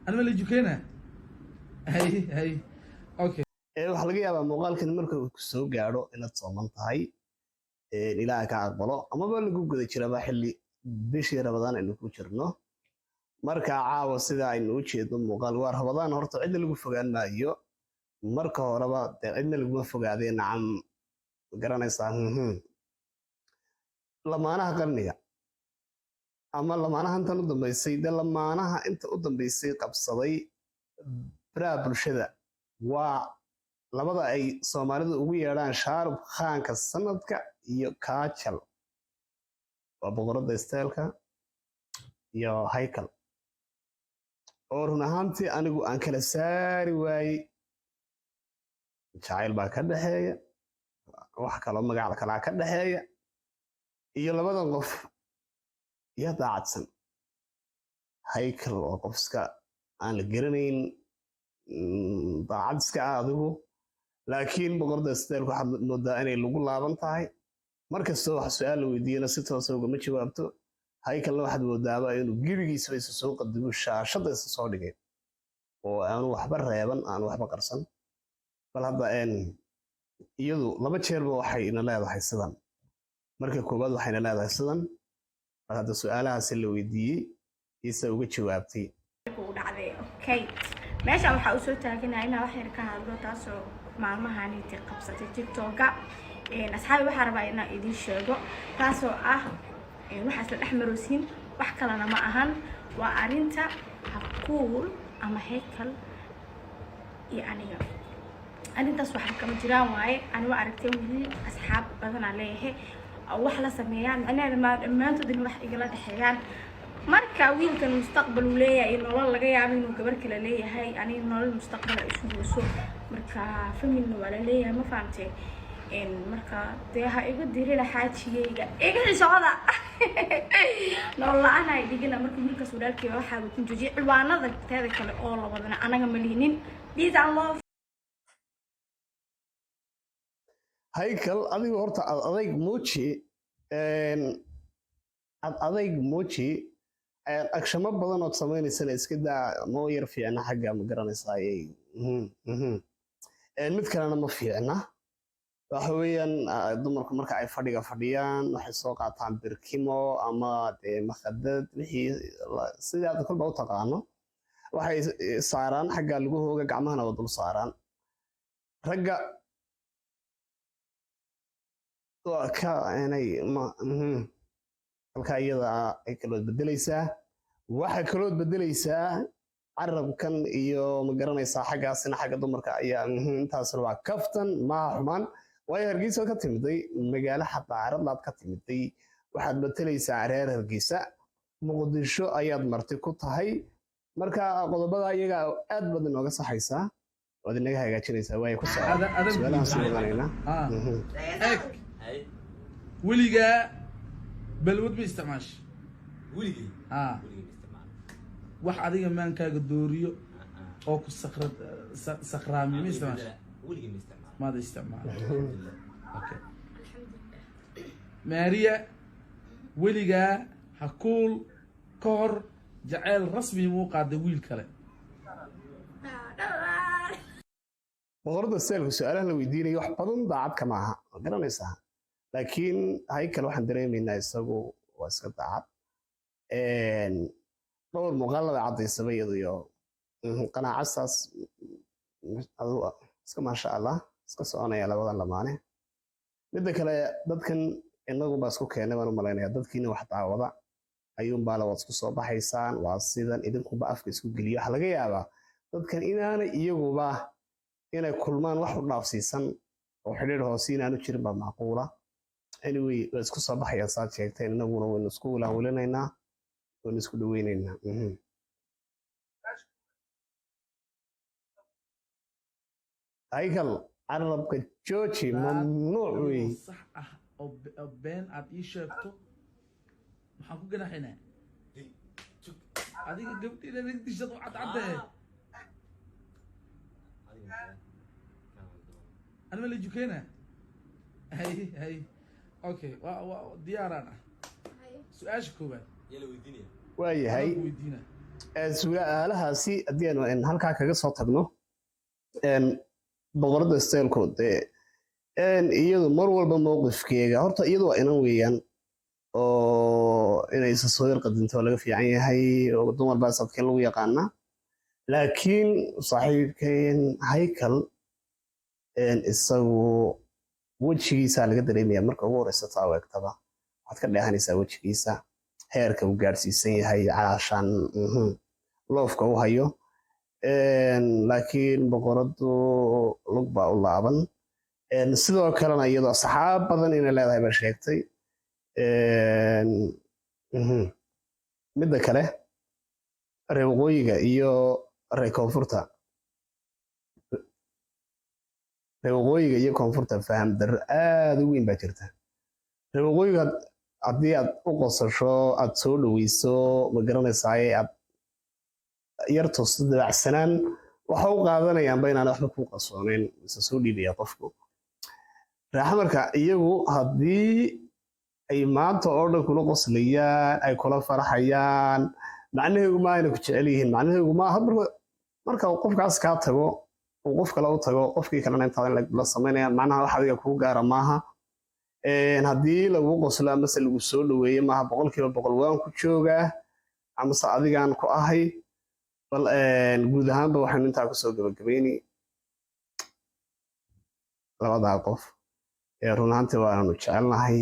أنا ما اللي جوكينا هاي أوكي waxa laga yaabaa muuqaalkan marka uu ku soo gaaro inaad sooman tahay ilaaha ka aqbalo amaba lagu guda jiraba xilli bishii Ramadaan aynu ku jirno marka caawa sida aynu u jeedo muuqaal waa Ramadaan horta cid lagu fogaan maayo marka horeba cidna lagu fogaadeen nacam garanaysaa lamaanaha qarniga ama lamaanaha inta u dambeysay lamaanaha inta u dambeysay qabsaday baraha bulshada waa labada ay Soomaalidu ugu yeedhaan Shaarub Khaanka sanadka iyo Kaajal waa boqorada isteelka iyo Haykal oo run ahaantii anigu aan kala saari waayay jacayl baa ka dhaxeeya wax kale magac kale ka dhaxeeya iyo labadan qof iyo daacadsan Haykal oo qofska aan la garanayn daacadska adigu laakiin boqorada isteelku waxaad moodaa inay lagu laaban tahay markasta wax su'aal la weydiiyana si toos ah ugama jawaabto Haykalna waxaad moodaaba inuu gibigiisa isa soo qadimo shaashada isa soo dhigay oo aan waxba reeban aan waxba qarsan bal hadda iyadu laba jeerba waxay ina leedahay sidan marka koobaad waxayna leedahay sidan bal hadda su'aalahaas la weydiiyay isa uga jawaabtay okay meesha waxa uu soo taaganahay inaa wax yar ka hadlo taasoo maalmahan intii qabsatay TikTok-ga asxaabi waxa rabaa inaan idin sheego taasoo ah waxa isla dhaxmaroosin wax kalena ma ahan waa arinta Hakuul ama Haykal iyo aniga arintaas waxa kama jiraan waaye aniga aragtay wixii asxaab badan aan leeyahay wax la sameeyaan anaga maantoodina wax igala dhaxeeyaan marka wiilkan mustaqbal uu leeyahay nolol laga yaabo inuu gabar kale leeyahay aniga nolol mustaqbal ay isu gooso marka family wala leeyahay ma fahamtay marka deeha iga dirina xaajiyayga iga socda nolol aan ay digina marka wiilkaas walaalkii waxa uu ku joojiye ciwaanada teeda kale oo la wadana anaga ma liinin these are love Haykal adigu horta adayg mooji akshamo badan oo sameynaysan iska daa moo yar fiicna xagga ma garanaysaa mid kalena ma fiicna waxa weeyaan dumarku marka ay fadhiyaan waxay soo qaataan birkimo ama makhadad wixii sidaad kulba u taqaano waxay saaraan xagga lagu hooga gacmahana wada dul saaraan ragga ka inay halka iyada ay kala bedelaysaa waxa kala bedelaysaa carabkan iyo ma garanaysaa xaggaasina xagga dumarka ayaa intaas waa kaftan ma xumaan way Hargeysa ka timiday magaalo xadaarad laad ka timiday waxaad bedelaysaa reer Hargeysa Muqdisho ayaad marti ku tahay marka qodobada iyaga aad badan nooga saxaysaa wad inaga hagaajinaysaa way ku socdaa وليجا بلود بيستعماش وليجي بيستعمال واحد هذيك ما كان دوريو أو كسخرة سخرامي بيستعماش وليجي بيستعمال ماذا استعمال أوكي ماريا وليجا هقول كور جعل رسمي موقع دويل كلام boqorada isteelku su'aalaha la weydiinayo wax badan daacad kama aha garanaysaa laakiin Haykal waxaan dareemaynaa isagu waa iska daacad dhowr muuqaal la cadeysay iyadoo qanaacasaas iska maasha Allah iska soconaya labada lamaane midda kale dadkan inagu baa isku keenay baan u maleynayaa dadkiina wax daawada ayuun baa la wad isku soo baxaysaan waa sidan idinkuba afka isku geliyo waxa laga yaabaa dadkan inaana iyaguba inay kulmaan wax u dhaafsiisan oo xiriir hoose inaanu jirin baa macquula anyway waa isku soo baxayaan saad sheegteen inaguna waynu isku walaawalinaynaa waynu isku dhaweynaynaa Haykal carabka jooji mamnuuc wey صح أو بين عطيه شافته محاكو كنا حنا هذيك قبتي لك تشتغل عطعته أنا اللي جوكينا هاي أوكي ديار أنا سؤال شكوبة يلا ويديني waayahay ويدينا su'aalahaasi haddii aan halkaa kaga soo tagno boqorada stylekood iyadu mar walba mowqifkeega horta iyadu waa inan weeyaan oo inay isa soo yar qadinto laga fiican yahay oo dumar baa sadkeen lagu yaqaanaa laakiin saaxiibkeen haykal isagu wejigiisa laga dareemaya marka ugu horeysa taa eegtaba waxaad ka dheehanaysaa wejigiisa heerka uu gaarsiisan yahay caashan loofka u hayo laakiin boqoradu lug baa u laaban sidoo kalena iyadoo asxaab badan inay leedahay baa sheegtay midda kale reer waqooyiga iyo reer koonfurta reer waqooyiga iyo koonfurta faham darro aad u weyn baa jirta reer waqooyiga haddii aad u qosasho aad soo dhaweyso ma garanaysaaye aad yar toosto dabacsanaan waxa u qaadanayaanba inaan waxba kuu qarsooneyn mise soo dhiibaya qofku raaxamarka iyagu haddii ay maanta oo dhan kula qoslayaan ay kula farxayaan macnaheegu ma ayna ku jecel yihiin macnaheegu ma marka qofkaas kaa tago uu qof kale u tago qofkii kalena intaad la samaynayaan macnaha wax adiga kuu gaara maaha haddii lagu qoslo amase lagu soo dhaweeye maaha 100% waan ku joogaa amase adigaan ku ahay bal guud ahaanba waxaan intaa kusoo gabagabayni labadaa qof run ahaantii waanu jecelnahay